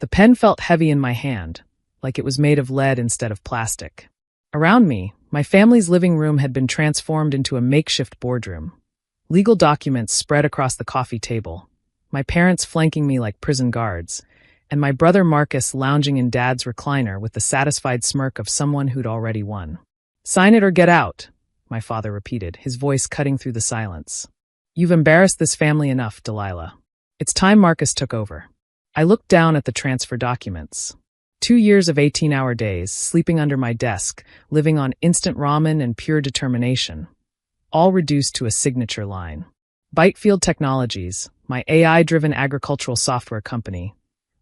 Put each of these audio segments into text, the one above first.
The pen felt heavy in my hand, like it was made of lead instead of plastic. Around me, my family's living room had been transformed into a makeshift boardroom. Legal documents spread across the coffee table, my parents flanking me like prison guards, and my brother Marcus lounging in Dad's recliner with the satisfied smirk of someone who'd already won. "Sign it or get out," my father repeated, his voice cutting through the silence. "You've embarrassed this family enough, Delilah." It's time Marcus took over. I looked down at the transfer documents. 2 years of 18-hour days, sleeping under my desk, living on instant ramen and pure determination. All reduced to a signature line. ByteField Technologies, my AI-driven agricultural software company,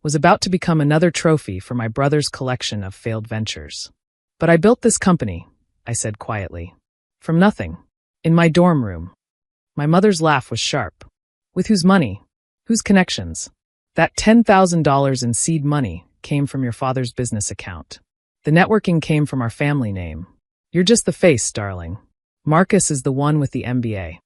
was about to become another trophy for my brother's collection of failed ventures. "But I built this company," I said quietly. "From nothing. In my dorm room." My mother's laugh was sharp. "With whose money? Whose connections?" "That $10,000 in seed money came from your father's business account. The networking came from our family name. You're just the face, darling. Marcus is the one with the MBA."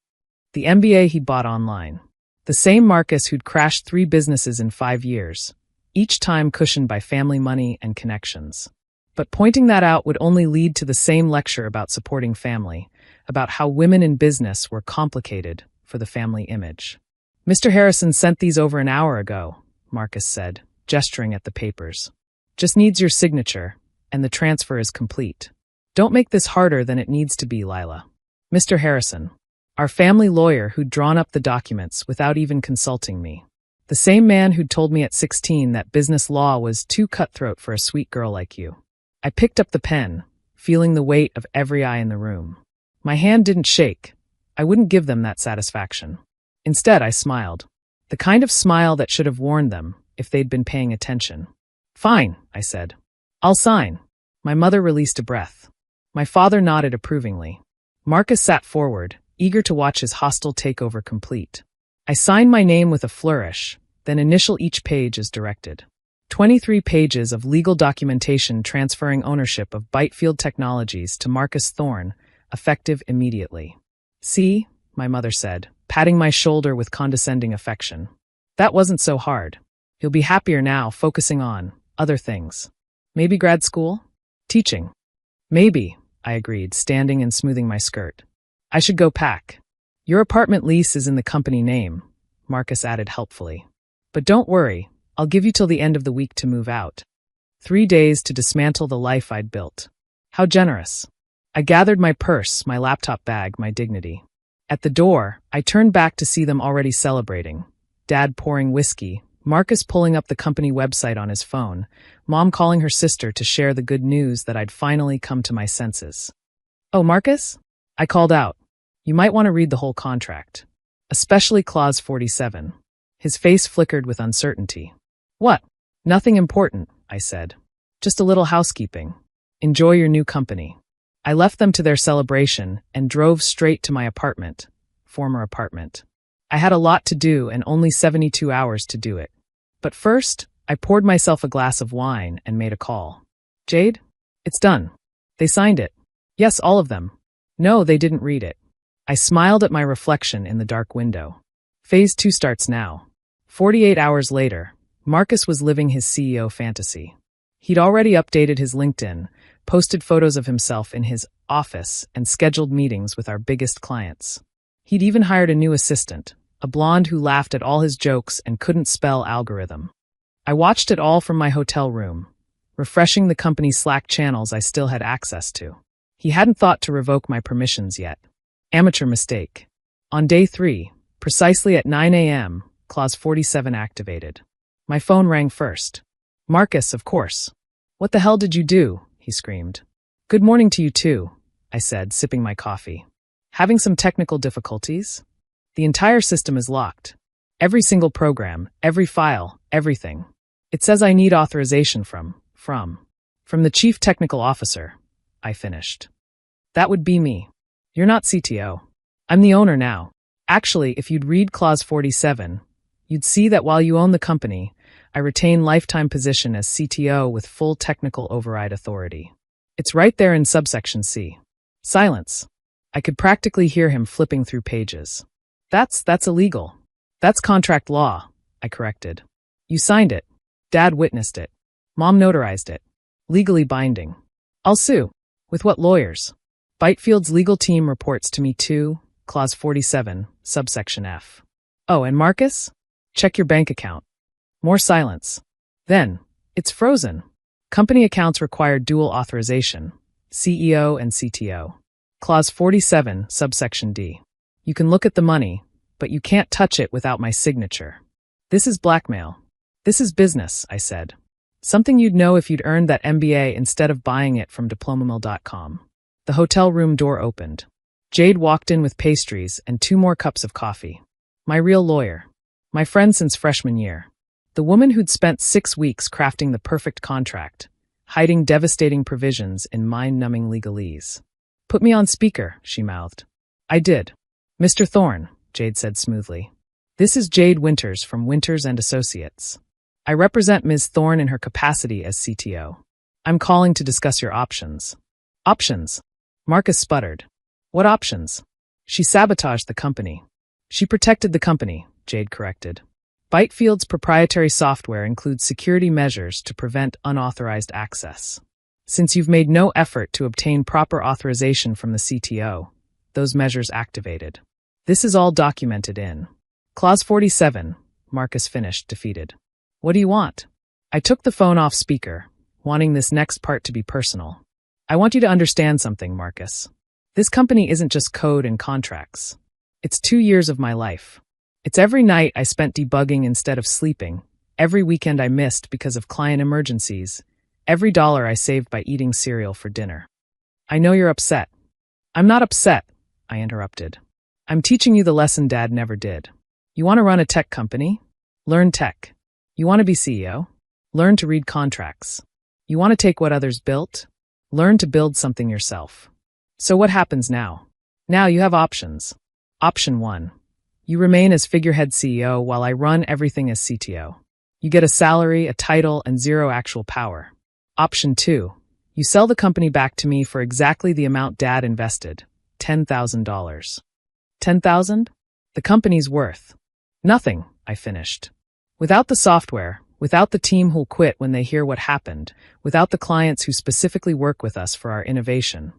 The MBA he bought online. The same Marcus who'd crashed 3 businesses in 5 years, each time cushioned by family money and connections. But pointing that out would only lead to the same lecture about supporting family, about how women in business were complicated for the family image. "Mr. Harrison sent these over an hour ago," Marcus said, gesturing at the papers. "Just needs your signature, and the transfer is complete. Don't make this harder than it needs to be, Lila." Mr. Harrison, our family lawyer who'd drawn up the documents without even consulting me. The same man who'd told me at 16 that business law was too cutthroat for a sweet girl like you. I picked up the pen, feeling the weight of every eye in the room. My hand didn't shake. I wouldn't give them that satisfaction. Instead, I smiled. The kind of smile that should have warned them if they'd been paying attention. "Fine," I said. "I'll sign." My mother released a breath. My father nodded approvingly. Marcus sat forward, eager to watch his hostile takeover complete. I signed my name with a flourish, then initial each page as directed. 23 pages of legal documentation transferring ownership of ByteField Technologies to Marcus Thorne, effective immediately. "See," my mother said, patting my shoulder with condescending affection. "That wasn't so hard. You'll be happier now, focusing on other things. Maybe grad school? Teaching." "Maybe," I agreed, standing and smoothing my skirt. "I should go pack." "Your apartment lease is in the company name," Marcus added helpfully. "But don't worry, I'll give you till the end of the week to move out. 3 days to dismantle the life I'd built." How generous. I gathered my purse, my laptop bag, my dignity. At the door, I turned back to see them already celebrating. Dad pouring whiskey, Marcus pulling up the company website on his phone, Mom calling her sister to share the good news that I'd finally come to my senses. "Oh, Marcus?" I called out. "You might want to read the whole contract. Especially Clause 47. His face flickered with uncertainty. "What?" "Nothing important," I said. "Just a little housekeeping. Enjoy your new company." I left them to their celebration and drove straight to my apartment, former apartment. I had a lot to do and only 72 hours to do it. But first, I poured myself a glass of wine and made a call. "Jade? It's done. They signed it." "Yes, all of them." "No, they didn't read it." I smiled at my reflection in the dark window. Phase 2 starts now. 48 hours later, Marcus was living his CEO fantasy. He'd already updated his LinkedIn, posted photos of himself in his office, and scheduled meetings with our biggest clients. He'd even hired a new assistant, a blonde who laughed at all his jokes and couldn't spell algorithm. I watched it all from my hotel room, refreshing the company's Slack channels I still had access to. He hadn't thought to revoke my permissions yet. Amateur mistake. On day 3, precisely at 9 a.m., Clause 47 activated. My phone rang first. "Marcus, of course." "What the hell did you do?" he screamed. "Good morning to you too," I said, sipping my coffee. "Having some technical difficulties? The entire system is locked. Every single program, every file, everything. It says I need authorization from the chief technical officer," I finished. "That would be me. You're not CTO. I'm the owner now. Actually, if you'd read Clause 47, you'd see that while you own the company, I retain lifetime position as CTO with full technical override authority. It's right there in subsection C." Silence. I could practically hear him flipping through pages. That's illegal. That's contract law," I corrected. "You signed it." Dad witnessed it. Mom notarized it. Legally binding. I'll sue. With what lawyers? ByteField's legal team reports to me too, Clause 47, subsection F. Oh, and Marcus? Check your bank account. More silence. Then, it's frozen. Company accounts require dual authorization, CEO and CTO. Clause 47, subsection D. You can look at the money, but you can't touch it without my signature. This is blackmail. This is business, I said. Something you'd know if you'd earned that MBA instead of buying it from diplomamill.com. The hotel room door opened. Jade walked in with pastries and 2 more cups of coffee. My real lawyer. My friend since freshman year. The woman who'd spent 6 weeks crafting the perfect contract, hiding devastating provisions in mind-numbing legalese. Put me on speaker, she mouthed. I did. Mr. Thorne, Jade said smoothly. This is Jade Winters from Winters & Associates. I represent Ms. Thorne in her capacity as CTO. I'm calling to discuss your options. Options? Marcus sputtered. What options? She sabotaged the company. She protected the company, Jade corrected. ByteField's proprietary software includes security measures to prevent unauthorized access. Since you've made no effort to obtain proper authorization from the CTO, those measures activated. This is all documented in Clause 47, Marcus finished, defeated. What do you want? I took the phone off speaker, wanting this next part to be personal. I want you to understand something, Marcus. This company isn't just code and contracts. It's 2 years of my life. It's every night I spent debugging instead of sleeping, every weekend I missed because of client emergencies, every dollar I saved by eating cereal for dinner. I know you're upset. I'm not upset, I interrupted. I'm teaching you the lesson Dad never did. You want to run a tech company? Learn tech. You want to be CEO? Learn to read contracts. You want to take what others built? Learn to build something yourself. So what happens now? Now you have options. Option 1. You remain as figurehead CEO while I run everything as CTO. You get a salary, a title, and 0 actual power. Option 2. You sell the company back to me for exactly the amount Dad invested, $10,000. $10,000? The company's worth. Nothing, I finished. Without the software, without the team who'll quit when they hear what happened, without the clients who specifically work with us for our innovation,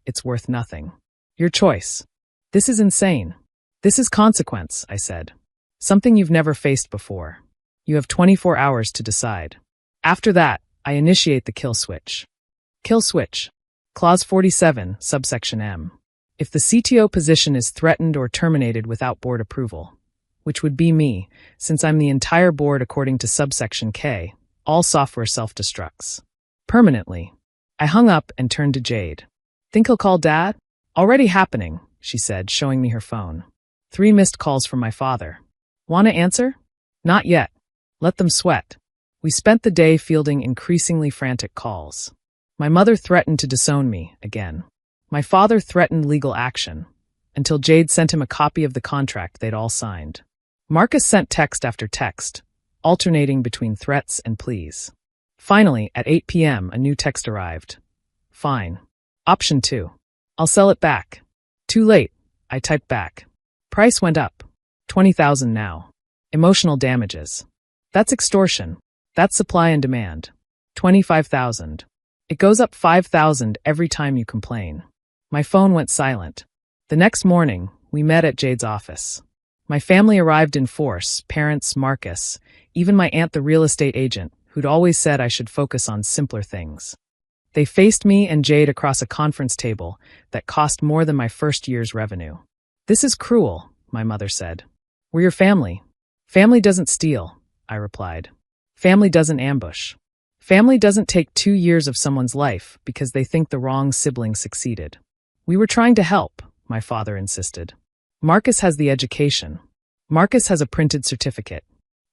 it's worth nothing. Your choice. This is insane. This is consequence, I said. Something you've never faced before. You have 24 hours to decide. After that, I initiate the kill switch. Kill switch. Clause 47, subsection M. If the CTO position is threatened or terminated without board approval, which would be me, since I'm the entire board according to subsection K, all software self-destructs. Permanently. I hung up and turned to Jade. Think he'll call Dad? Already happening, she said, showing me her phone. 3 missed calls from my father. Want to answer? Not yet. Let them sweat. We spent the day fielding increasingly frantic calls. My mother threatened to disown me again. My father threatened legal action, until Jade sent him a copy of the contract they'd all signed. Marcus sent text after text, alternating between threats and pleas. Finally, at 8 p.m., a new text arrived. Fine. Option 2. I'll sell it back. Too late, I typed back. Price went up. $20,000 now. Emotional damages. That's extortion. That's supply and demand. $25,000. It goes up $5,000 every time you complain. My phone went silent. The next morning, we met at Jade's office. My family arrived in force, parents, Marcus, even my aunt the real estate agent, who'd always said I should focus on simpler things. They faced me and Jade across a conference table that cost more than my first year's revenue. This is cruel, my mother said. We're your family. Family doesn't steal, I replied. Family doesn't ambush. Family doesn't take 2 years of someone's life because they think the wrong sibling succeeded. We were trying to help, my father insisted. Marcus has the education. Marcus has a printed certificate.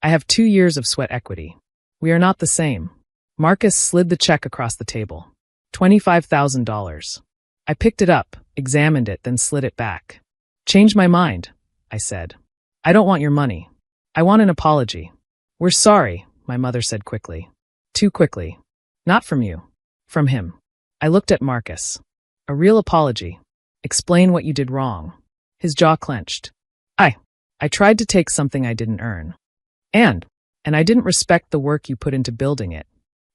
I have 2 years of sweat equity. We are not the same. Marcus slid the check across the table. $25,000. I picked it up, examined it, then slid it back. Change my mind, I said. I don't want your money. I want an apology. We're sorry, my mother said quickly. Too quickly. Not from you. From him. I looked at Marcus. A real apology. Explain what you did wrong. His jaw clenched. I tried to take something I didn't earn. And and I didn't respect the work you put into building it.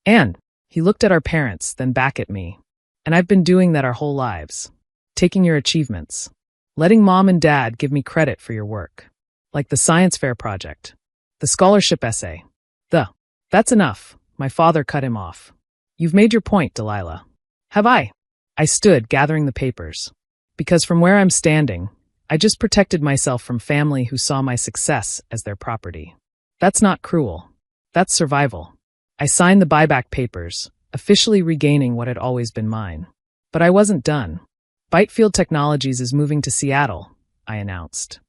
And he looked at our parents, then back at me. And I've been doing that our whole lives. Taking your achievements. Letting mom and dad give me credit for your work. Like the science fair project. The scholarship essay. That's enough. My father cut him off. You've made your point, Delilah. Have I? I stood, gathering the papers. Because from where I'm standing, I just protected myself from family who saw my success as their property. That's not cruel. That's survival. I signed the buyback papers, officially regaining what had always been mine. But I wasn't done. ByteField Technologies is moving to Seattle, I announced.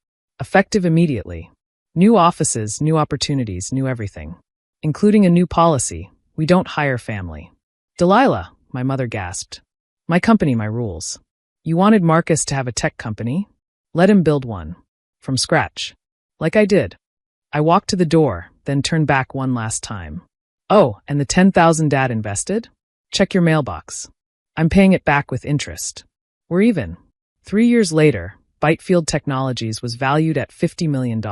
Effective immediately. New offices, new opportunities, new everything. Including a new policy. We don't hire family. Delilah, my mother gasped. My company, my rules. You wanted Marcus to have a tech company? Let him build one. From scratch. Like I did. I walked to the door, then turned back one last time. Oh, and the $10,000 Dad invested? Check your mailbox. I'm paying it back with interest. We're even. 3 years later, ByteField Technologies was valued at $50 million.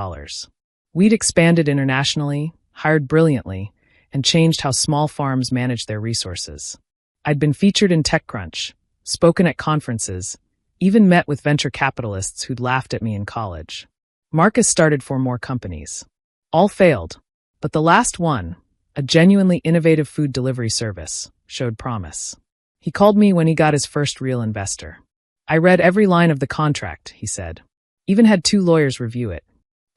We'd expanded internationally, hired brilliantly, and changed how small farms manage their resources. I'd been featured in TechCrunch, spoken at conferences, even met with venture capitalists who'd laughed at me in college. Marcus started 4 more companies. All failed, but the last one, a genuinely innovative food delivery service, showed promise. He called me when he got his first real investor. I read every line of the contract, he said. Even had 2 lawyers review it.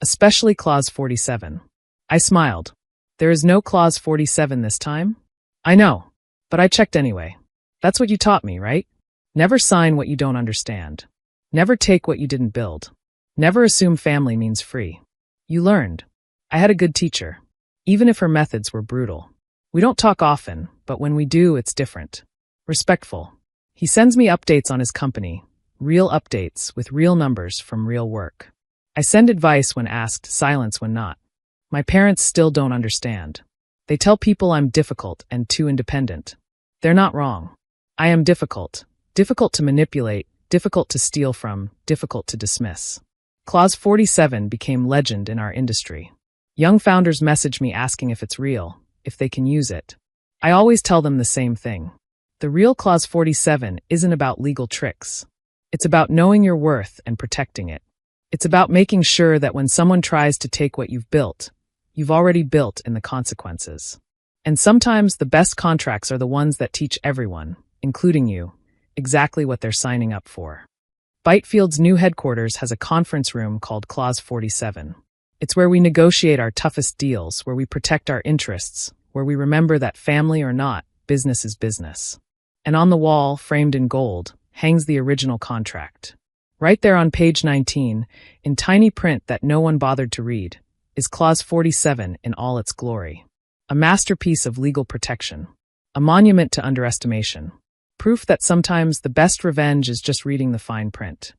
Especially Clause 47. I smiled. There is no Clause 47 this time? I know, but I checked anyway. That's what you taught me, right? Never sign what you don't understand. Never take what you didn't build. Never assume family means free. You learned. I had a good teacher, even if her methods were brutal. We don't talk often, but when we do, it's different. Respectful. He sends me updates on his company, real updates with real numbers from real work. I send advice when asked, silence when not. My parents still don't understand. They tell people I'm difficult and too independent. They're not wrong. I am difficult. Difficult to manipulate, difficult to steal from, difficult to dismiss. Clause 47 became legend in our industry. Young founders message me asking if it's real, if they can use it. I always tell them the same thing. The real Clause 47 isn't about legal tricks. It's about knowing your worth and protecting it. It's about making sure that when someone tries to take what you've already built in the consequences. And sometimes the best contracts are the ones that teach everyone, including you, exactly what they're signing up for. ByteField's new headquarters has a conference room called Clause 47. It's where we negotiate our toughest deals, where we protect our interests, where we remember that family or not, business is business. And on the wall, framed in gold, hangs the original contract. Right there on page 19, in tiny print that no one bothered to read, is Clause 47 in all its glory. A masterpiece of legal protection. A monument to underestimation. Proof that sometimes the best revenge is just reading the fine print.